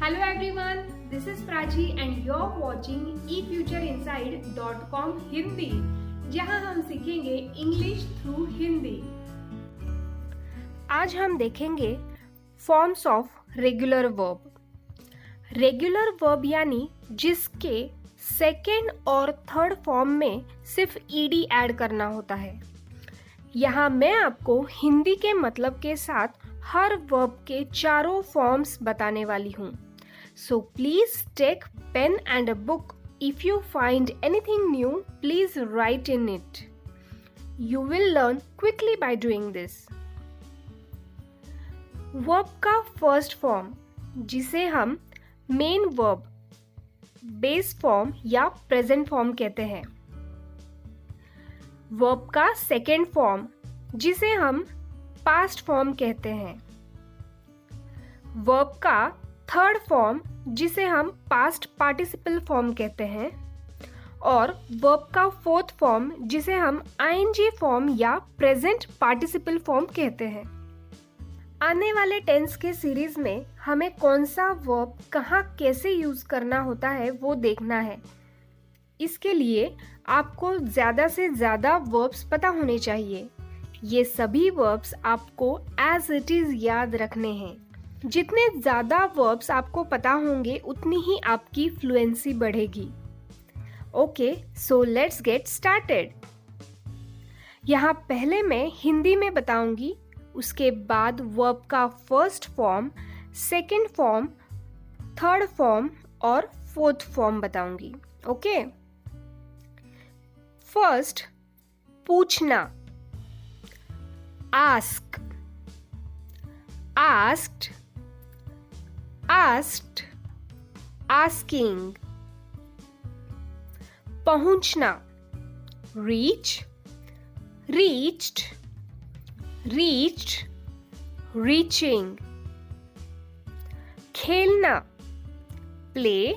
Hello everyone, this is Prachi and you're watching efutureinside.com Hindi, जहां हम सीखेंगे इंग्लिश थ्रू हिंदी। आज हम देखेंगे forms of regular verb. Regular verb यानी जिसके सेकेंड और थर्ड फॉर्म में सिर्फ ईडी ऐड करना होता है। यहाँ मैं आपको हिंदी के मतलब के साथ हर वर्ब के चारों फॉर्म्स बताने वाली हूँ। So please take pen and a book. If you find anything new, please write in it. You will learn quickly by doing this. Verb का फर्स्ट फॉर्म जिसे हम मेन वर्ब, बेस फॉर्म या present form कहते हैं। Verb का second form जिसे हम past form कहते हैं। वर्ब का थर्ड फॉर्म जिसे हम पास्ट पार्टिसिपल फॉर्म कहते हैं और वर्ब का फोर्थ फॉर्म जिसे हम आईएनजी फॉर्म या प्रेजेंट पार्टिसिपल फॉर्म कहते हैं। आने वाले टेंस के सीरीज में हमें कौन सा वर्ब कहाँ कैसे यूज करना होता है वो देखना है। इसके लिए आपको ज़्यादा से ज़्यादा वर्ब्स पता होने चाहिए। ये सभी वर्ब्स आपको एज इट इज़ याद रखने हैं। जितने ज़्यादा वर्ब्स आपको पता होंगे उतनी ही आपकी फ्लुएंसी बढ़ेगी। Okay, so let's get started. यहाँ पहले मैं हिंदी में बताऊंगी, उसके बाद वर्ब का first form, second form, third form और फोर्थ फॉर्म बताऊंगी। ओके, फर्स्ट पूछना, आस्क, asked, asked, asking। पहुंचना, reach, reached, reached, reaching। खेलना, play,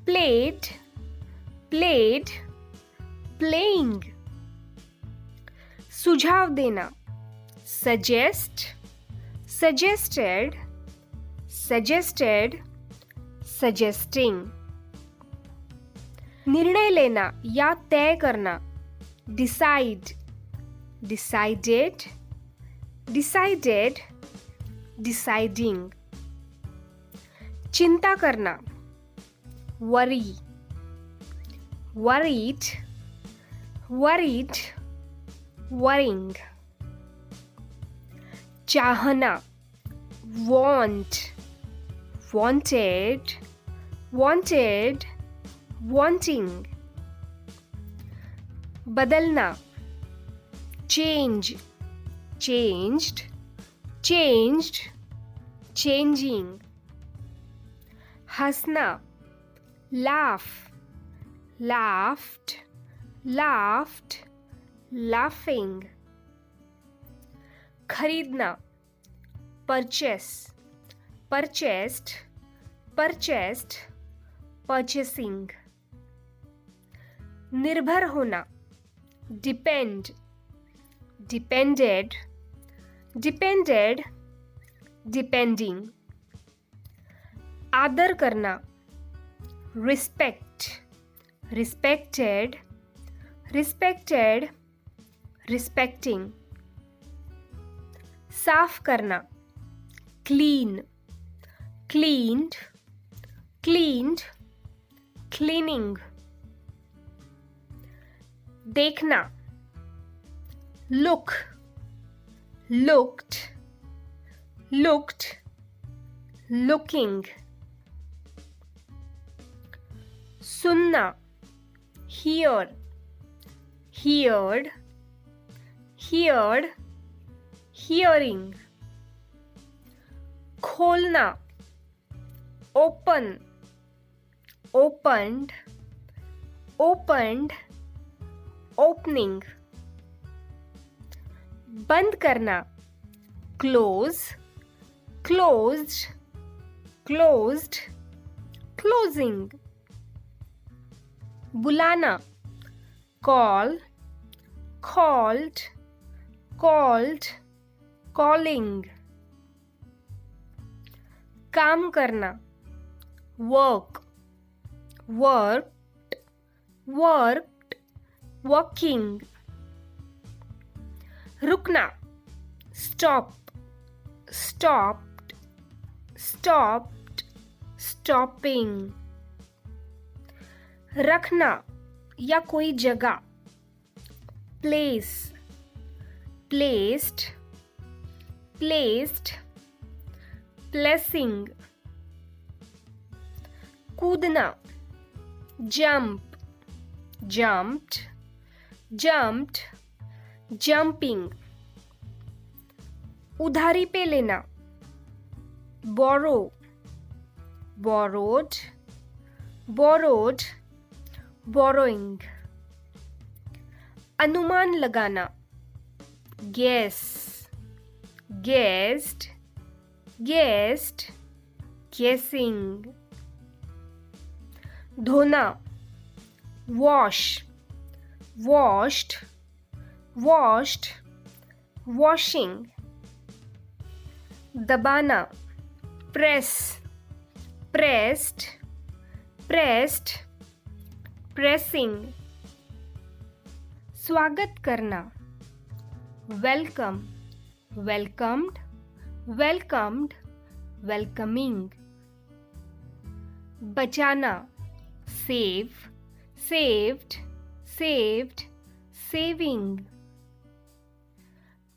played, played, playing। सुझाव देना, suggest, suggested, suggested, suggesting। निर्णय लेना या तय करना, decide, decided, decided, deciding। चिंता करना, worry, worried, worried, worrying। चाहना, want, wanted, wanted, wanting। बदलना, change, changed, changed, changing। हंसना, laugh, laughed, laughed, laughing। खरीदना, purchase, purchased, purchased, purchasing। निर्भर होना, depend, depended, depended, depending। आदर करना, respect, respected, respected, respecting। साफ करना, clean, cleaned, cleaned, cleaning। देखना, look, looked, looked, looking। सुनना, hear, heard, heard, hearing। खोलना, open, opened, opened, opening। बंद करना, close, closed, closed, closing। बुलाना, call, called, called, calling। काम करना, work, worked, worked, working. रुकना, stop, stopped, stopped, stopping. रखना या कोई जगह, place, placed, placed, placing. कूदना, jump, jumped, jumped, jumping. उधारी पे लेना, borrow, borrowed, borrowed, borrowing. अनुमान लगाना, guess, guessed, guessed, guessing. धोना, wash, washed, washed, washing. दबाना, press, pressed, pressed, pressing. स्वागत करना, welcome, welcomed, welcomed, welcoming. बचाना, save, saved, saved, saving.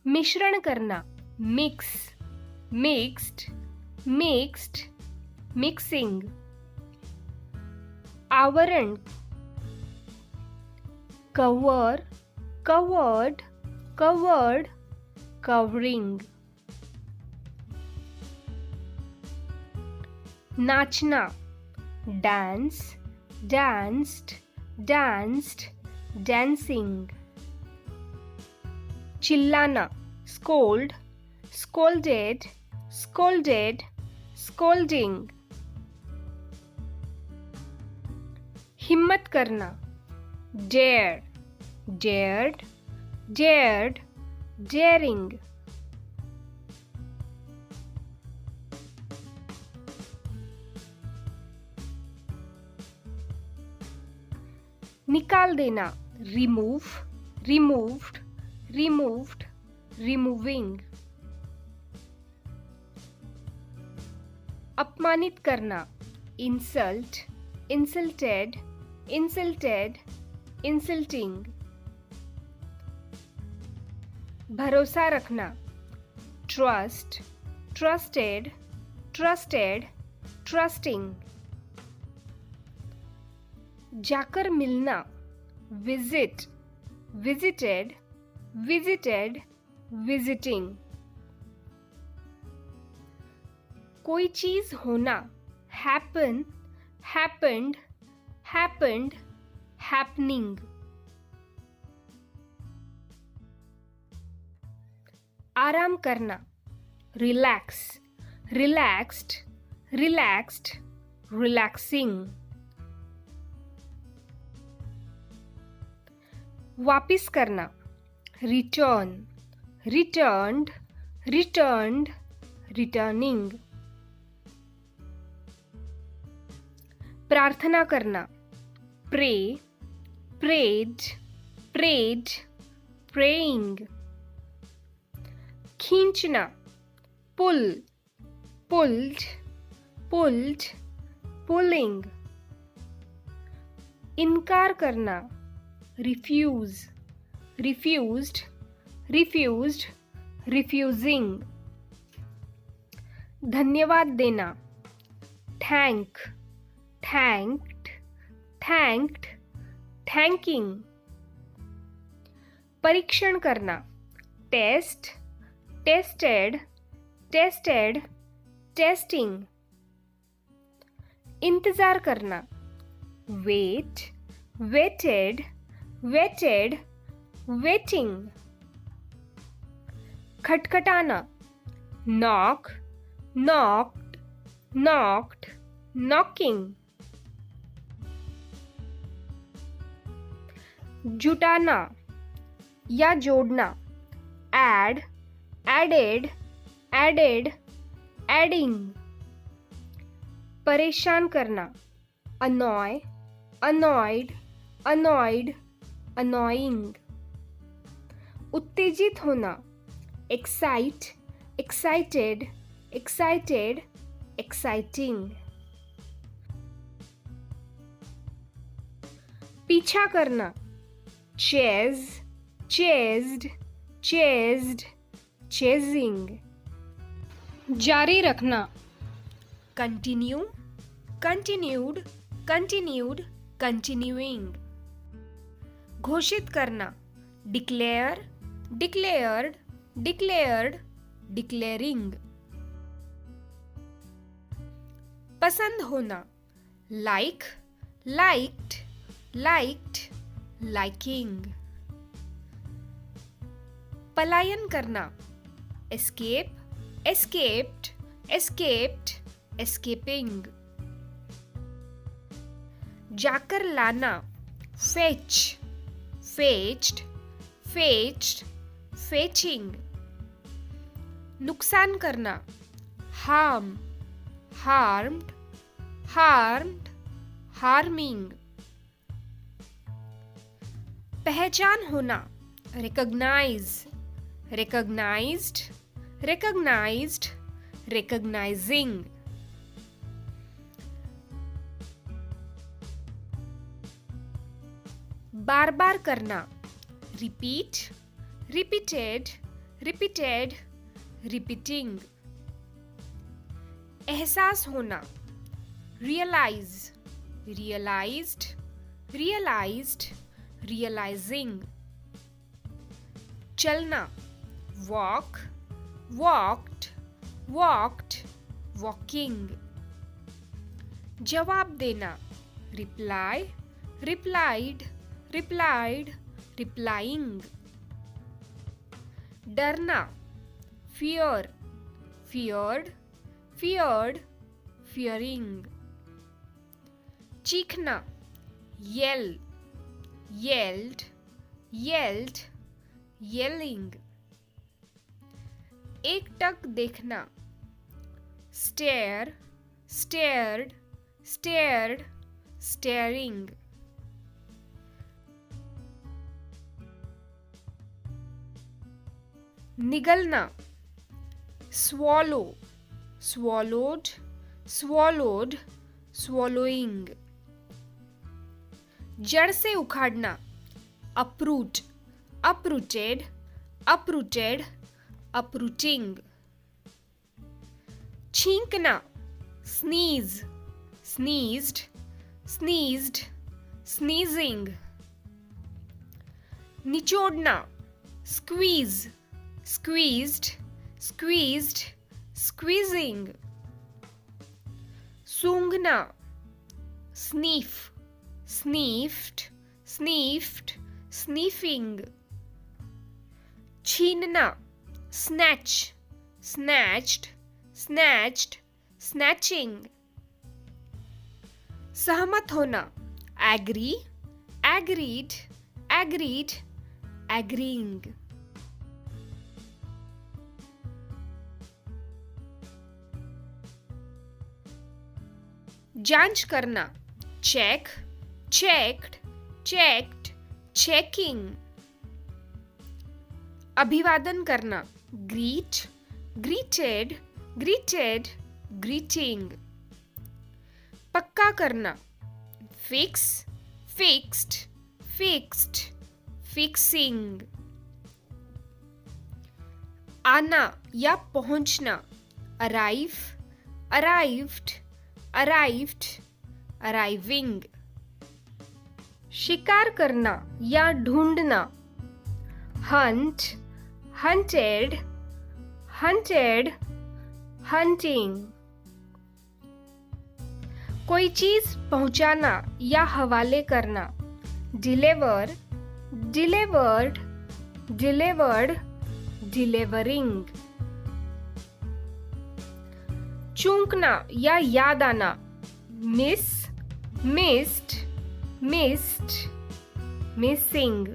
मिश्रण करना, mix, mixed, mixed, mixing. आवरण, cover, covered, covered, covering. नाचना, dance, danced, danced, dancing. चिल्लाना, scold, scolded, scolded, scolding. हिम्मत करना, dare, dared, dared, daring. निकाल देना, remove, removed, removed, removing. अपमानित करना, insult, insulted, insulted, insulting. भरोसा रखना, trust, trusted, trusted, trusting. जाकर मिलना, visit, visited, visited, visiting. कोई चीज होना, happen, happened, happened, happening. आराम करना, relax, relaxed, relaxed, relaxing. वापिस करना, return, returned, returned, returning. प्रार्थना करना, pray, prayed, prayed, praying. खींचना, pull, pulled, pulled, pulling. इनकार करना, refuse, refused, refused, refusing. धन्यवाद देना, thank, thanked, thanked, thanking. परीक्षण करना, test, tested, tested, testing. इंतजार करना, wait, waited, waited, waiting. खटखटाना, knock, knocked, knocked, knocking. जुटाना या जोड़ना, add, added, added, adding. परेशान करना, annoy, annoyed, annoyed, annoying. उत्तेजित होना, excite, excited, excited, exciting. पीछा करना, chase, chased, chased, chasing. जारी रखना, continue, continued, continued, continuing. घोषित करना, declare, declared, declared, declaring. पसंद होना, like, liked, liked, liking. पलायन करना, escape, escaped, escaped, escaping. जाकर लाना, fetch, fetched, fetched, fetching. नुकसान करना, harm, harmed, harmed, harming. पहचान होना, recognize, recognized, recognized, recognizing. बार बार करना, repeat, repeated, repeated, repeating. एहसास होना, realize, realized, realized, realizing. चलना, walk, walked, walked, walking. जवाब देना, reply, replied, replied, replying. डरना, fear, feared, feared, fearing. चीखना, yell, yelled, yelled, yelling. एकटक देखना, stare, stared, stared, staring. निगलना, swallow, swallowed, swallowed, swallowing. जड़ से उखाड़ना, uproot, uprooted, uprooted, uprooting. छींकना, sneeze, sneezed, sneezed, sneezing. निचोड़ना, squeeze, squeezed, squeezed, squeezing. सूंघना, sniff, sniffed, sniffed, sniffing. छीनना, snatch, snatched, snatched, snatching. सहमत होना, agree, agreed, agreed, agreeing. जांच करना, check, checked, checked, checking. अभिवादन करना, greet, greeted, greeted, greeting. पक्का करना, fix, fixed, fixed, fixing. आना या पहुंचना, arrive, arrived, arrived, arriving. शिकार करना या ढूंढना, hunt, hunted, hunted, hunting. कोई चीज पहुंचाना या हवाले करना, deliver, delivered, delivered, delivering. चूकना या याद आना, miss, missed, missed, missing.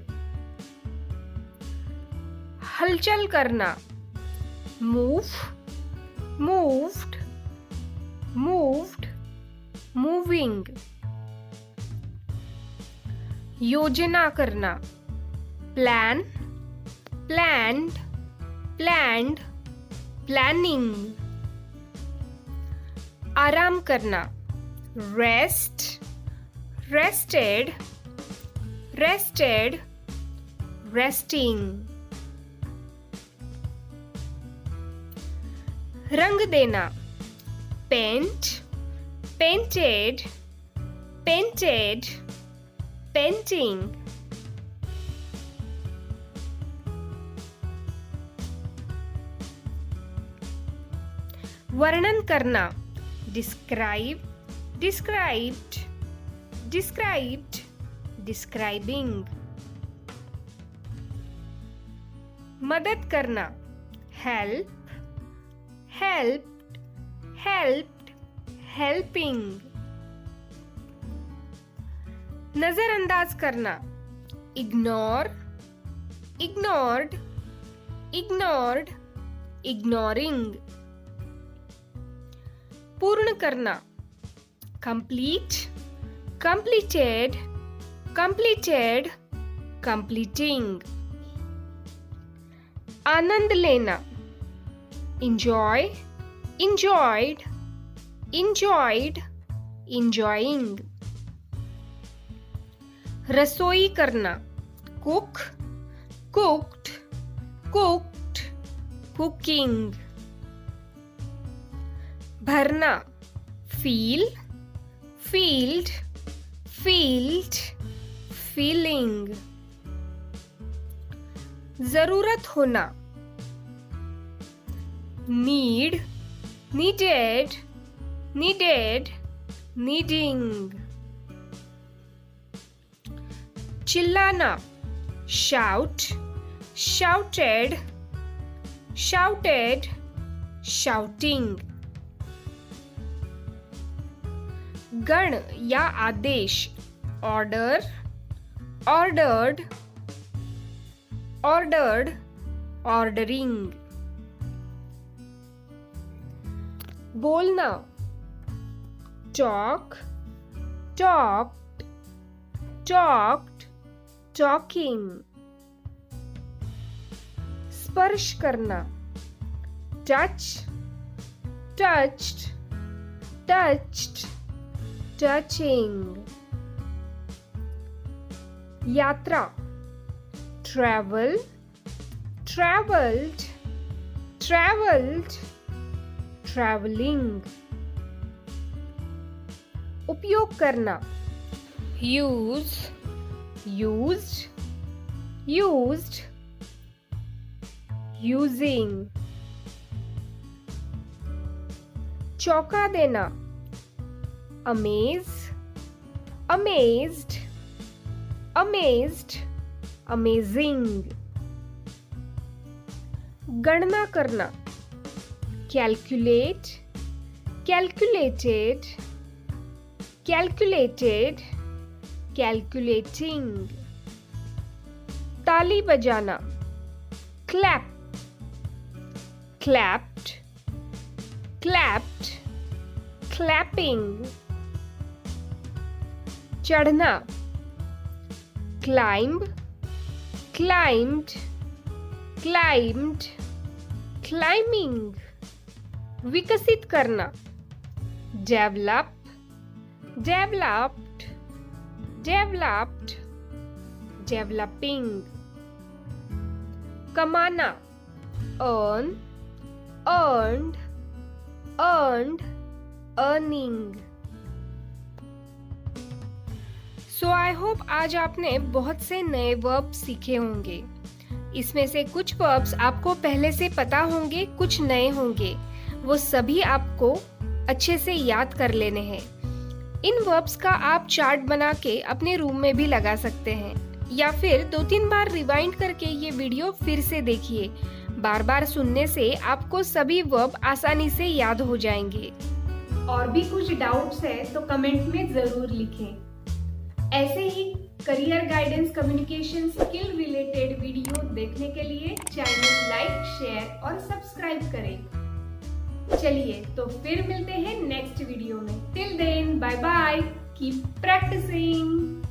हलचल करना, move, moved, moved, मूविंग। योजना करना, प्लान, प्लान्ड, प्लान्ड, प्लानिंग। आराम करना, रेस्ट, रेस्टेड, रेस्टेड, रेस्टिंग। रंग देना, पेंट, पेंटेड, पेंटेड, पेंटिंग। वर्णन करना, डिस्क्राइब, डिस्क्राइब्ड, डिस्क्राइब्ड, डिस्क्राइबिंग। मदद करना, हेल्प, हेल्प्ड, हेल्प्ड, हेल्पिंग। नजरअंदाज करना, इग्नोर, इग्नोर्ड, इग्नोर्ड, इग्नोरिंग। पूर्ण करना, कंप्लीट, कंप्लीटेड, कंप्लीटेड, कंप्लीटिंग। आनंद लेना, इंजॉय, इंजॉयड, इंजॉयड, इंजॉइंग। रसोई करना, कुक, कुक्ड, कुक्ड, कुकिंग। भरना, फील, फील्ड, फील्ड, फीलिंग। जरूरत होना, नीड, नीडेड, नीडेड, नीडिंग। चिल्लाना, शाउट, शाउटेड, शाउटेड, शाउटिंग। गण या आदेश, ऑर्डर, ऑर्डर्ड, ऑर्डर्ड, ऑर्डरिंग। बोलना, टॉक, टॉक्ड, टॉक्ड, टॉकिंग। स्पर्श करना, टच, टच्ड, टच्ड, टचिंग। यात्रा, ट्रैवल, ट्रैवल्ड, ट्रैवल्ड, ट्रैवलिंग। उपयोग करना, यूज, यूज्ड, यूज्ड, यूजिंग। चौंका देना, अमेज, अमेज्ड, अमेज्ड, अमेजिंग। गणना करना, कैलकुलेट, कैलकुलेटेड, कैलकुलेटेड, कैलकुलेटिंग। ताली बजाना, क्लैप, क्लैप्ड, क्लैप्ड, क्लैपिंग। चढ़ना, क्लाइंब, क्लाइंब्ड, क्लाइंब्ड, क्लाइंबिंग। विकसित करना, डेवलप, डेवलप्ड, डेवलप्ड, डेवलपिंग। कमाना, earn, earned, earned, earning. So I hope आज आपने बहुत से नए वर्ब सीखे होंगे। इसमें से कुछ वर्ब्स आपको पहले से पता होंगे, कुछ नए होंगे। वो सभी आपको अच्छे से याद कर लेने हैं। इन वर्ब्स का आप चार्ट बना के अपने रूम में भी लगा सकते हैं, या फिर 2-3 बार रिवाइंड करके ये वीडियो फिर से देखिए। बार बार सुनने से आपको सभी वर्ब आसानी से याद हो जाएंगे। और भी कुछ डाउट्स है तो कमेंट में जरूर लिखें। ऐसे ही career guidance, communication skill related video देखने के लिए चैनल लाइक, शेयर और सब्सक्राइब करें। चलिए तो फिर मिलते हैं नेक्स्ट वीडियो में। Till then Bye bye. Keep practicing.